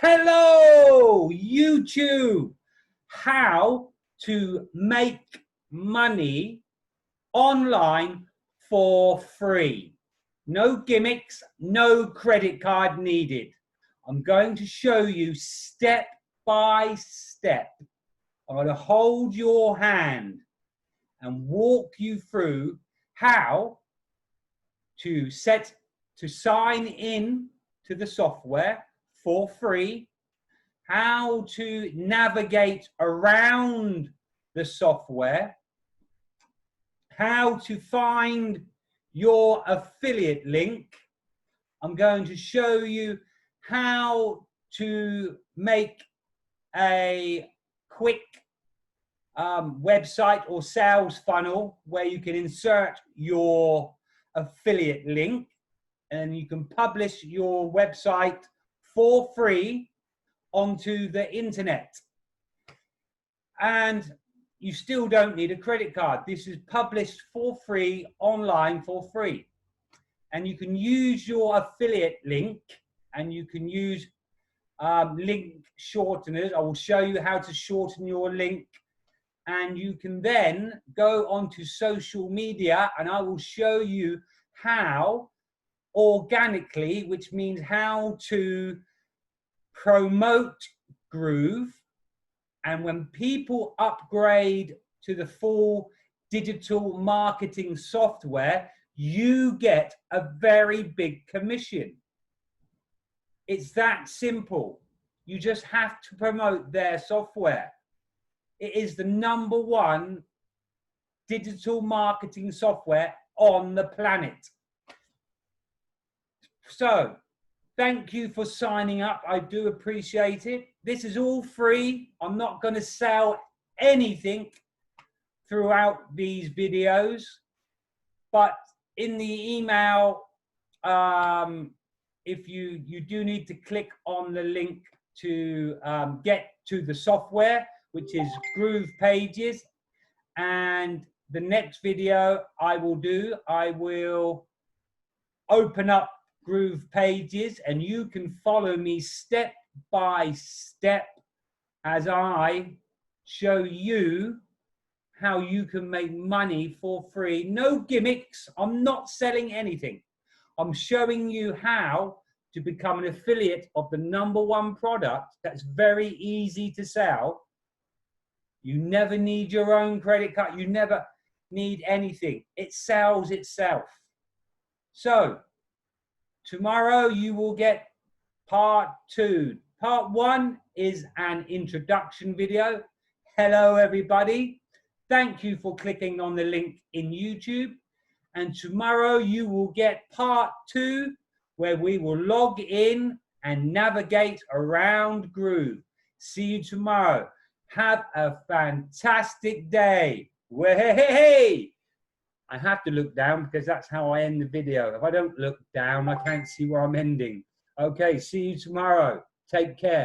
Hello, YouTube. How to make money online for free. No gimmicks, no credit card needed. I'm going to show you step by step. I'm going to hold your hand and walk you through how to sign in to the software for free, how to navigate around the software, how to find your affiliate link. I'm going to show you how to make a quick website or sales funnel where you can insert your affiliate link and you can publish your website for free onto the internet. And you still don't need a credit card. This is published for free online for free. And you can use your affiliate link and you can use link shorteners. I will show you how to shorten your link. And you can then go onto social media and I will show you how organically, which means how to promote Groove. And when people upgrade to the full digital marketing software, you get a very big commission. It's that simple. You just have to promote their software. It is the #1 digital marketing software on the planet. So, thank you for signing up. I do appreciate it. This is all free. I'm not going to sell anything throughout these videos. But in the email, if you do need to click on the link to get to the software, which is Groove Pages. And the next video I will open up Groove Pages and you can follow me step by step as I show you how you can make money for free. No gimmicks. I'm not selling anything. I'm showing you how to become an affiliate of the #1 product that's very easy to sell. You never need your own credit card. You never need anything. It sells itself. So tomorrow you will get part 2. Part 1 is an introduction video. Hello, everybody. Thank you for clicking on the link in YouTube. And tomorrow you will get part 2, where we will log in and navigate around Groove. See you tomorrow. Have a fantastic day. Way! I have to look down because that's how I end the video. If I don't look down, I can't see where I'm ending. Okay, see you tomorrow. Take care.